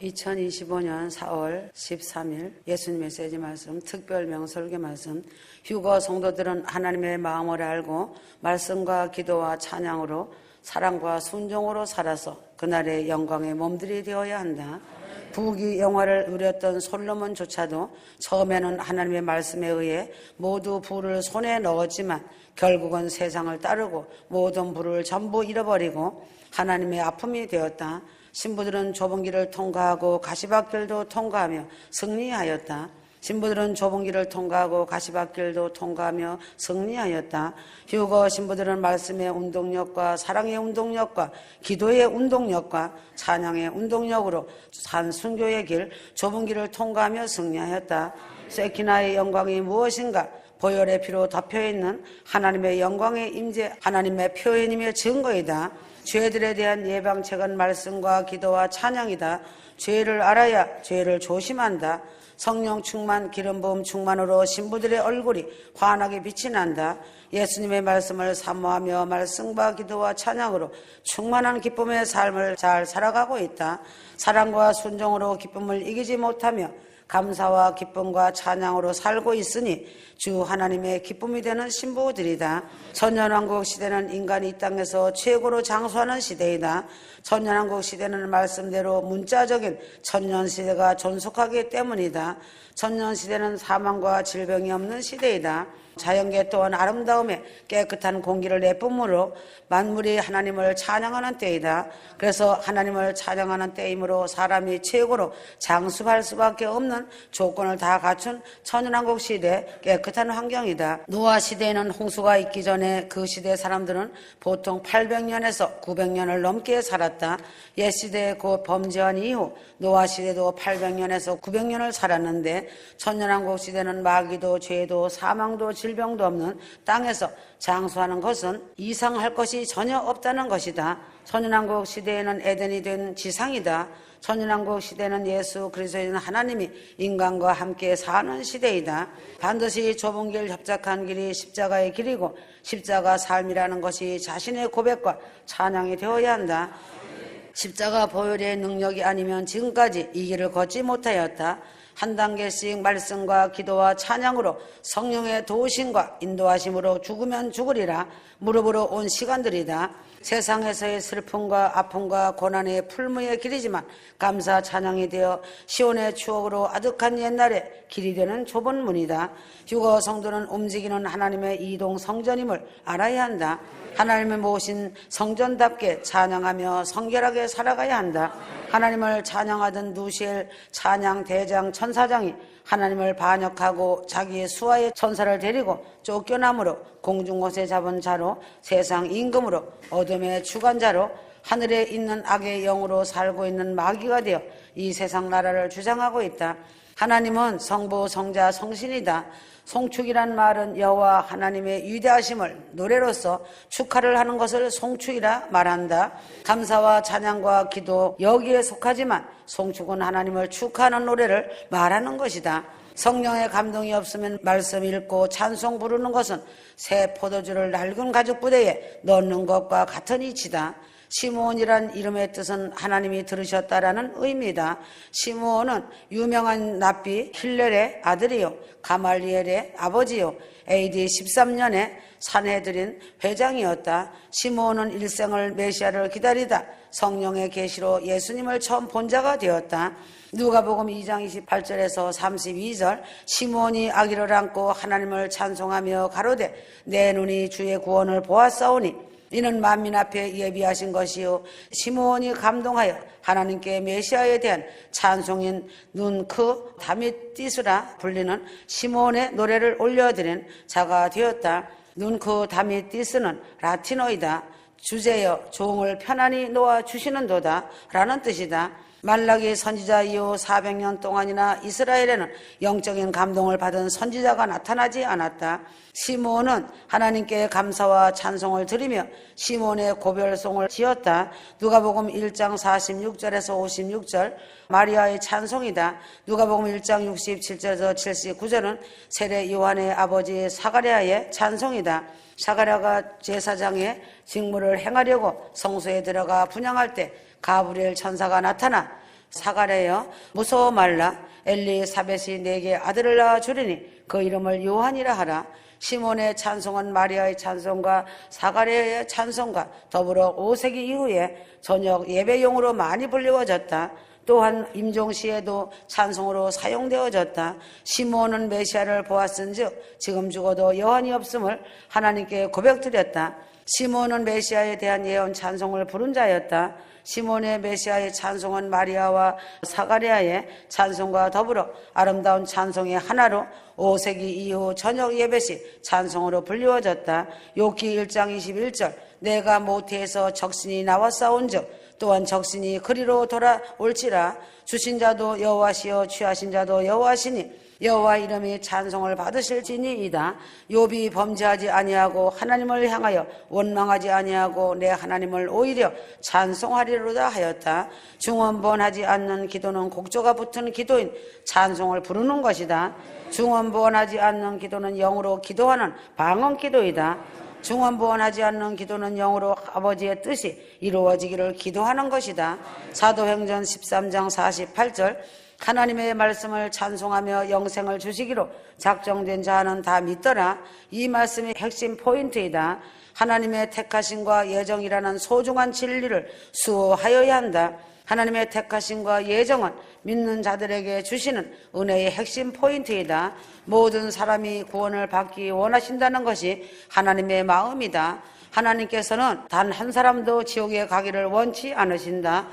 2025년 4월 13일 예수님 메시지 말씀, 특별 명설교 말씀. 휴거 성도들은 하나님의 마음을 알고 말씀과 기도와 찬양으로 사랑과 순종으로 살아서 그날의 영광의 몸들이 되어야 한다. 부귀 영화를 누렸던 솔로몬조차도 처음에는 하나님의 말씀에 의해 모두 부를 손에 넣었지만 결국은 세상을 따르고 모든 부를 전부 잃어버리고 하나님의 아픔이 되었다. 신부들은 좁은 길을 통과하고 가시밭길도 통과하며 승리하였다. 신부들은 좁은 길을 통과하고 가시밭길도 통과하며 승리하였다. 휴거 신부들은 말씀의 운동력과 사랑의 운동력과 기도의 운동력과 찬양의 운동력으로 산 순교의 길, 좁은 길을 통과하며 승리하였다. 세키나의 영광이 무엇인가? 보혈의 피로 덮여있는 하나님의 영광의 임재, 하나님의 표현이며 증거이다. 죄들에 대한 예방책은 말씀과 기도와 찬양이다. 죄를 알아야 죄를 조심한다. 성령 충만, 기름 부음 충만으로 신부들의 얼굴이 환하게 빛이 난다. 예수님의 말씀을 사모하며 말씀과 기도와 찬양으로 충만한 기쁨의 삶을 잘 살아가고 있다. 사랑과 순종으로 기쁨을 이기지 못하며 감사와 기쁨과 찬양으로 살고 있으니 주 하나님의 기쁨이 되는 신부들이다. 천년왕국 시대는 인간이 이 땅에서 최고로 장수하는 시대이다. 천년왕국 시대는 말씀대로 문자적인 천년시대가 존속하기 때문이다. 천년시대는 사망과 질병이 없는 시대이다. 자연계 또한 아름다움에 깨끗한 공기를 내뿜으로 만물이 하나님을 찬양하는 때이다. 그래서 하나님을 찬양하는 때이므로 사람이 최고로 장수할 수밖에 없는 조건을 다 갖춘 천연왕국 시대 깨끗한 환경이다. 노아 시대에는 홍수가 있기 전에 그 시대 사람들은 보통 800년에서 900년을 넘게 살았다. 옛 시대에 곧 범죄한 이후 노아 시대도 800년에서 900년을 살았는데 천연왕국 시대는 마귀도 죄도 사망도 질병도 없는 땅에서 장수하는 것은 이상할 것이 전혀 없다는 것이다. 천연왕국 시대에는 에덴이 된 지상이다. 천연왕국 시대는 예수 그리스도인 하나님이 인간과 함께 사는 시대이다. 반드시 좁은 길 협착한 길이 십자가의 길이고 십자가 삶이라는 것이 자신의 고백과 찬양이 되어야 한다. 십자가 보혈의 능력이 아니면 지금까지 이 길을 걷지 못하였다. 한 단계씩 말씀과 기도와 찬양으로 성령의 도우심과 인도하심으로 죽으면 죽으리라 무릎으로 온 시간들이다. 세상에서의 슬픔과 아픔과 고난의 풀무의 길이지만 감사 찬양이 되어 시온의 추억으로 아득한 옛날의 길이 되는 좁은 문이다. 휴거 성도는 움직이는 하나님의 이동 성전임을 알아야 한다. 하나님의 모신 성전답게 찬양하며 성결하게 살아가야 한다. 하나님을 찬양하던 누시엘 찬양 대장 천사장이 하나님을 반역하고 자기의 수하의 천사를 데리고 쫓겨남으로 공중곳에 잡은 자로 세상 임금으로 어둠의 주관자로 하늘에 있는 악의 영으로 살고 있는 마귀가 되어 이 세상 나라를 주장하고 있다. 하나님은 성부, 성자, 성신이다. 송축이란 말은 여호와 하나님의 위대하심을 노래로서 축하를 하는 것을 송축이라 말한다. 감사와 찬양과 기도 여기에 속하지만 송축은 하나님을 축하하는 노래를 말하는 것이다. 성령의 감동이 없으면 말씀 읽고 찬송 부르는 것은 새 포도주를 낡은 가죽 부대에 넣는 것과 같은 이치다. 시므온이란 이름의 뜻은 하나님이 들으셨다라는 의미다. 시므온은 유명한 랍비 힐렐의 아들이요 가말리엘의 아버지요 AD 13년에 산헤드린 회장이었다. 시므온은 일생을 메시아를 기다리다 성령의 계시로 예수님을 처음 본 자가 되었다. 누가복음 2장 28절에서 32절 시므온이 아기를 안고 하나님을 찬송하며 가로되 내 눈이 주의 구원을 보았사오니 이는 만민 앞에 예비하신 것이요 시므온이 감동하여 하나님께 메시아에 대한 찬송인 눈크 다미띠스라 불리는 시므온의 노래를 올려드린 자가 되었다. 눈크 다미띠스는 라틴어이다. 주제여 종을 편안히 놓아주시는도다 라는 뜻이다. 말라기 선지자 이후 400년 동안이나 이스라엘에는 영적인 감동을 받은 선지자가 나타나지 않았다. 시므온은 하나님께 감사와 찬송을 드리며 시므온의 고별송을 지었다. 누가복음 1장 46절에서 56절 마리아의 찬송이다. 누가복음 1장 67절에서 79절은 세례 요한의 아버지 사가랴의 찬송이다. 사가랴가 제사장의 직무를 행하려고 성소에 들어가 분향할 때 가브리엘 천사가 나타나 사가랴여 무서워 말라. 엘리사벳이 내게 아들을 낳아 주리니 그 이름을 요한이라 하라. 시몬의 찬송은 마리아의 찬송과 사가랴의 찬송과 더불어 5세기 이후에 저녁 예배용으로 많이 불리워졌다. 또한 임종시에도 찬송으로 사용되어졌다. 시몬은 메시아를 보았은즉 지금 죽어도 여한이 없음을 하나님께 고백드렸다. 시몬은 메시아에 대한 예언 찬송을 부른 자였다. 시몬의 메시아의 찬송은 마리아와 사가랴의 찬송과 더불어 아름다운 찬송의 하나로 5세기 이후 저녁 예배시 찬송으로 불리워졌다. 욥기 1장 21절 내가 모태에서 적신이 나와 싸운즉 또한 적신이 그리로 돌아올지라. 주신 자도 여호와시요 취하신 자도 여호와시니 여호와 이름이 찬송을 받으실지니이다. 욥이 범죄하지 아니하고 하나님을 향하여 원망하지 아니하고 내 하나님을 오히려 찬송하리로다 하였다. 중언부언하지 않는 기도는 곡조가 붙은 기도인 찬송을 부르는 것이다. 중언부언하지 않는 기도는 영으로 기도하는 방언 기도이다. 중언부언하지 않는 기도는 영으로 아버지의 뜻이 이루어지기를 기도하는 것이다. 사도행전 13장 48절 하나님의 말씀을 찬송하며 영생을 주시기로 작정된 자는 다 믿더라. 이 말씀이 핵심 포인트이다. 하나님의 택하심과 예정이라는 소중한 진리를 수호하여야 한다. 하나님의 택하심과 예정은 믿는 자들에게 주시는 은혜의 핵심 포인트이다. 모든 사람이 구원을 받기 원하신다는 것이 하나님의 마음이다. 하나님께서는 단 한 사람도 지옥에 가기를 원치 않으신다.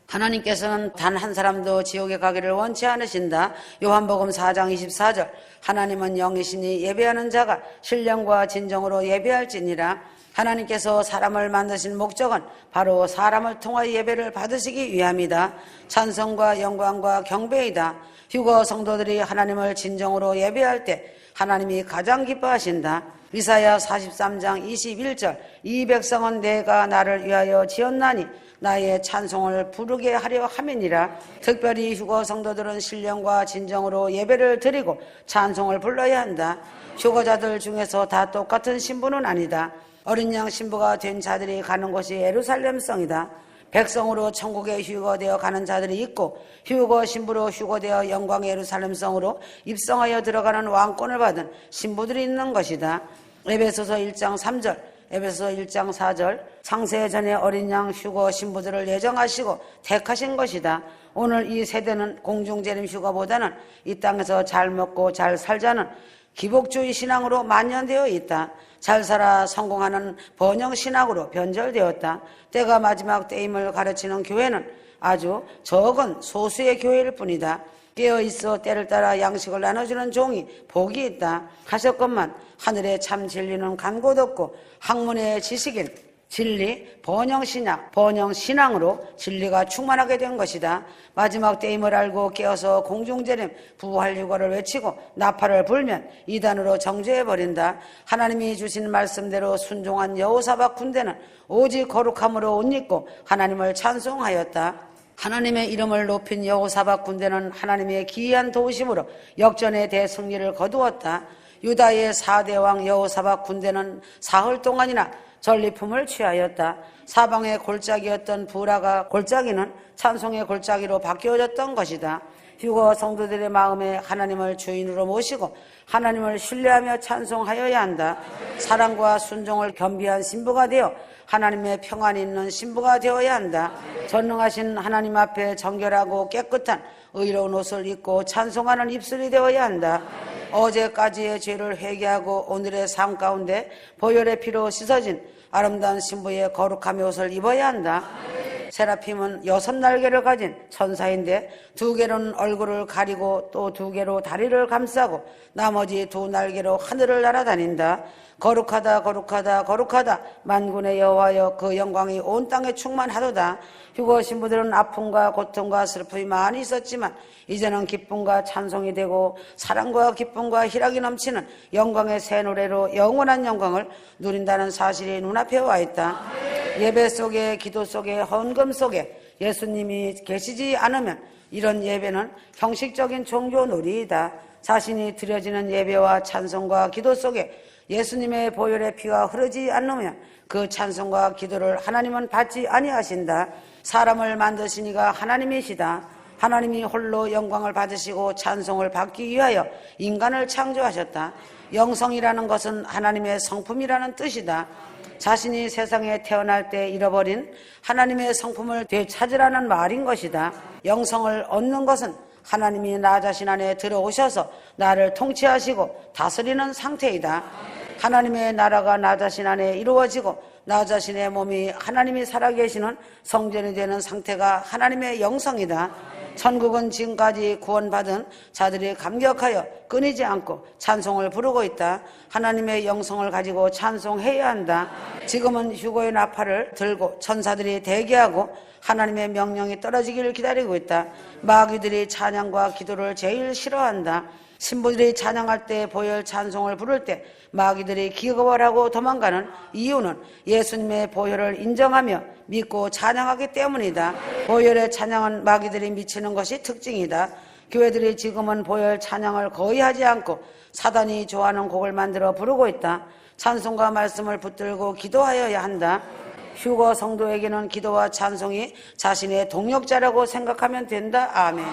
하나님께서는 단 한 사람도 지옥에 가기를 원치 않으신다. 요한복음 4장 24절 하나님은 영이시니 예배하는 자가 신령과 진정으로 예배할지니라. 하나님께서 사람을 만드신 목적은 바로 사람을 통하여 예배를 받으시기 위함이다. 찬송과 영광과 경배이다. 휴거 성도들이 하나님을 진정으로 예배할 때 하나님이 가장 기뻐하신다. 이사야 43장 21절 이 백성은 내가 나를 위하여 지었나니 나의 찬송을 부르게 하려 함이니라. 특별히 휴거 성도들은 신령과 진정으로 예배를 드리고 찬송을 불러야 한다. 휴거자들 중에서 다 똑같은 신부는 아니다. 어린 양 신부가 된 자들이 가는 곳이 예루살렘성이다. 백성으로 천국에 휴거되어 가는 자들이 있고 휴거 신부로 휴거되어 영광의 예루살렘성으로 입성하여 들어가는 왕권을 받은 신부들이 있는 것이다. 에베소서 1장 3절 에베소서 1장 4절 창세 전에 어린 양 휴거 신부들을 예정하시고 택하신 것이다. 오늘 이 세대는 공중재림 휴거보다는 이 땅에서 잘 먹고 잘 살자는 기복주의 신앙으로 만연되어 있다. 잘 살아 성공하는 번영 신학으로 변절되었다. 때가 마지막 때임을 가르치는 교회는 아주 적은 소수의 교회일 뿐이다. 깨어있어 때를 따라 양식을 나눠주는 종이 복이 있다. 하셨건만 하늘에 참 진리는 간곳 없고 학문의 지식인 진리, 번영신약, 번영신앙으로 진리가 충만하게 된 것이다. 마지막 때임을 알고 깨어서 공중재림, 부활유거를 외치고 나팔을 불면 이단으로 정죄해버린다. 하나님이 주신 말씀대로 순종한 여호사박 군대는 오직 거룩함으로 옷 입고 하나님을 찬송하였다. 하나님의 이름을 높인 여호사박 군대는 하나님의 기이한 도우심으로 역전의 대승리를 거두었다. 유다의 4대 왕 여호사박 군대는 사흘 동안이나 전리품을 취하였다. 사방의 골짜기였던 부라가 골짜기는 찬송의 골짜기로 바뀌어졌던 것이다. 휴거 성도들의 마음에 하나님을 주인으로 모시고 하나님을 신뢰하며 찬송하여야 한다. 사랑과 순종을 겸비한 신부가 되어 하나님의 평안이 있는 신부가 되어야 한다. 전능하신 하나님 앞에 정결하고 깨끗한 의로운 옷을 입고 찬송하는 입술이 되어야 한다. 어제까지의 죄를 회개하고 오늘의 삶 가운데 보혈의 피로 씻어진 아름다운 신부의 거룩함의 옷을 입어야 한다. 세라핌은 6날개를 가진 천사인데 2개로는 얼굴을 가리고 또 2개로 다리를 감싸고 나머지 2날개로 하늘을 날아다닌다. 거룩하다 거룩하다 거룩하다 만군의 여호와여 그 영광이 온 땅에 충만하도다. 휴거 신부들은 아픔과 고통과 슬픔이 많이 있었지만 이제는 기쁨과 찬송이 되고 사랑과 기쁨과 희락이 넘치는 영광의 새 노래로 영원한 영광을 누린다는 사실이 눈앞에 와 있다. 예배 속에 기도 속에 헌금 속에 예수님이 계시지 않으면 이런 예배는 형식적인 종교 놀이이다. 자신이 드려지는 예배와 찬송과 기도 속에 예수님의 보혈의 피가 흐르지 않으면 그 찬송과 기도를 하나님은 받지 아니하신다. 사람을 만드신 이가 하나님이시다. 하나님이 홀로 영광을 받으시고 찬송을 받기 위하여 인간을 창조하셨다. 영성이라는 것은 하나님의 성품이라는 뜻이다. 자신이 세상에 태어날 때 잃어버린 하나님의 성품을 되찾으라는 말인 것이다. 영성을 얻는 것은 하나님이 나 자신 안에 들어오셔서 나를 통치하시고 다스리는 상태이다. 하나님의 나라가 나 자신 안에 이루어지고 나 자신의 몸이 하나님이 살아계시는 성전이 되는 상태가 하나님의 영성이다. 천국은 지금까지 구원받은 자들이 감격하여 끊이지 않고 찬송을 부르고 있다. 하나님의 영성을 가지고 찬송해야 한다. 지금은 휴거의 나팔을 들고 천사들이 대기하고 하나님의 명령이 떨어지기를 기다리고 있다. 마귀들이 찬양과 기도를 제일 싫어한다. 신부들이 찬양할 때 보혈 찬송을 부를 때 마귀들이 기겁을 하고 도망가는 이유는 예수님의 보혈을 인정하며 믿고 찬양하기 때문이다. 보혈의 찬양은 마귀들이 미치는 것이 특징이다. 교회들이 지금은 보혈 찬양을 거의 하지 않고 사단이 좋아하는 곡을 만들어 부르고 있다. 찬송과 말씀을 붙들고 기도하여야 한다. 휴거 성도에게는 기도와 찬송이 자신의 동력자라고 생각하면 된다. 아멘.